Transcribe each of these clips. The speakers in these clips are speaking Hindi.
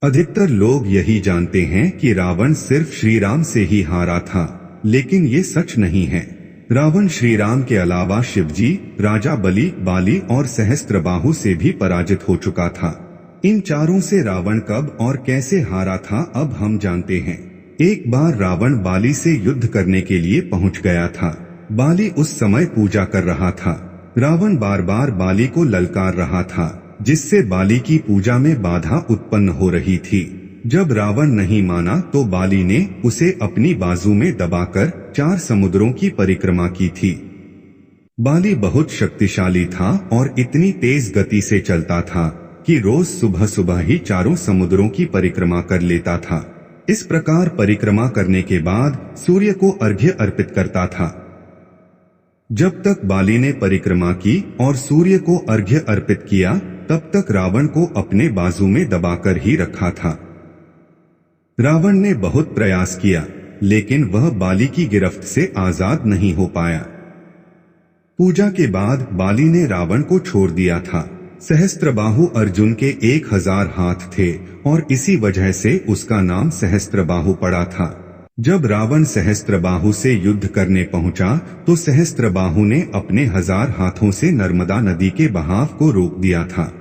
अधिकतर लोग यही जानते हैं कि रावण सिर्फ श्री राम से ही हारा था, लेकिन ये सच नहीं है। रावण श्री राम के अलावा शिवजी, राजा बलि, बाली और सहस्त्रबाहु से भी पराजित हो चुका था। इन चारों से रावण कब और कैसे हारा था अब हम जानते हैं। एक बार रावण बाली से युद्ध करने के लिए पहुंच गया था। बाली उस समय पूजा कर रहा था। रावण बार बार बाली को ललकार रहा था, जिससे बाली की पूजा में बाधा उत्पन्न हो रही थी। जब रावण नहीं माना तो बाली ने उसे अपनी बाजू में दबाकर 4 समुद्रों की परिक्रमा की थी। बाली बहुत शक्तिशाली था और इतनी तेज गति से चलता था कि रोज सुबह सुबह ही 4 समुद्रों की परिक्रमा कर लेता था। इस प्रकार परिक्रमा करने के बाद सूर्य को अर्घ्य अर्पित करता था। जब तक बाली ने परिक्रमा की और सूर्य को अर्घ्य अर्पित किया, तब तक रावण को अपने बाजू में दबाकर ही रखा था। रावण ने बहुत प्रयास किया, लेकिन वह बाली की गिरफ्त से आजाद नहीं हो पाया। पूजा के बाद बाली ने रावण को छोड़ दिया था। सहस्त्रबाहु अर्जुन के 1000 हाथ थे और इसी वजह से उसका नाम सहस्त्रबाहु पड़ा था। जब रावण सहस्त्रबाहु से युद्ध करने पहुंचा तो सहस्त्रबाहु ने अपने 1000 हाथों से नर्मदा नदी के बहाव को रोक दिया था।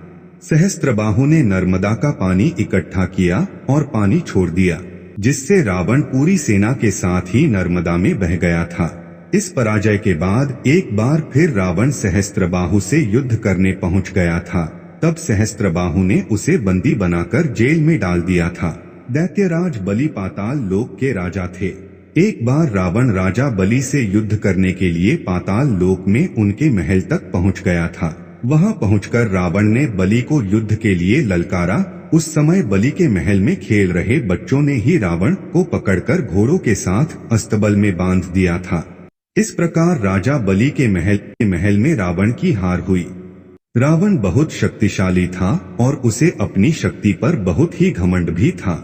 सहस्त्रबाहु ने नर्मदा का पानी इकट्ठा किया और पानी छोड़ दिया, जिससे रावण पूरी सेना के साथ ही नर्मदा में बह गया था। इस पराजय के बाद एक बार फिर रावण सहस्त्रबाहु से युद्ध करने पहुंच गया था। तब सहस्त्रबाहु ने उसे बंदी बनाकर जेल में डाल दिया था। दैत्यराज बलि पाताल लोक के राजा थे। एक बार रावण राजा बलि से युद्ध करने के लिए पाताल लोक में उनके महल तक पहुंच गया था। वहां पहुंचकर रावण ने बलि को युद्ध के लिए ललकारा। उस समय बलि के महल में खेल रहे बच्चों ने ही रावण को पकड़कर घोड़ों के साथ अस्तबल में बांध दिया था। इस प्रकार राजा बलि के महल में रावण की हार हुई। रावण बहुत शक्तिशाली था और उसे अपनी शक्ति पर बहुत ही घमंड भी था।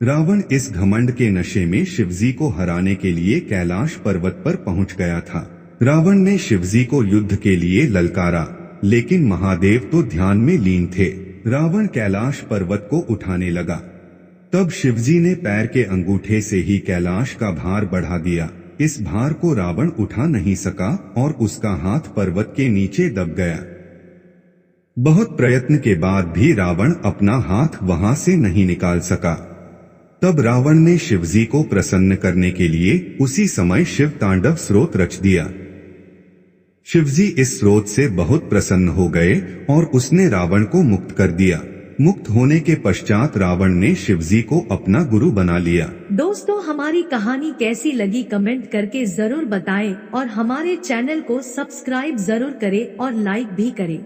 रावण इस घमंड के नशे में शिवजी को हराने के लिए कैलाश पर्वत पर पहुंच गया था। रावण ने शिवजी को युद्ध के लिए ललकारा, लेकिन महादेव तो ध्यान में लीन थे। रावण कैलाश पर्वत को उठाने लगा। तब शिवजी ने पैर के अंगूठे से ही कैलाश का भार बढ़ा दिया। इस भार को रावण उठा नहीं सका और उसका हाथ पर्वत के नीचे दब गया। बहुत प्रयत्न के बाद भी रावण अपना हाथ वहां से नहीं निकाल सका। तब रावण ने शिवजी को प्रसन्न करने के लिए उसी समय शिव तांडव स्रोत रच दिया। शिवजी इस स्रोत से बहुत प्रसन्न हो गए और उसने रावण को मुक्त कर दिया। मुक्त होने के पश्चात रावण ने शिवजी को अपना गुरु बना लिया। दोस्तों, हमारी कहानी कैसी लगी कमेंट करके जरूर बताएं और हमारे चैनल को सब्सक्राइब जरूर करें और लाइक भी करें।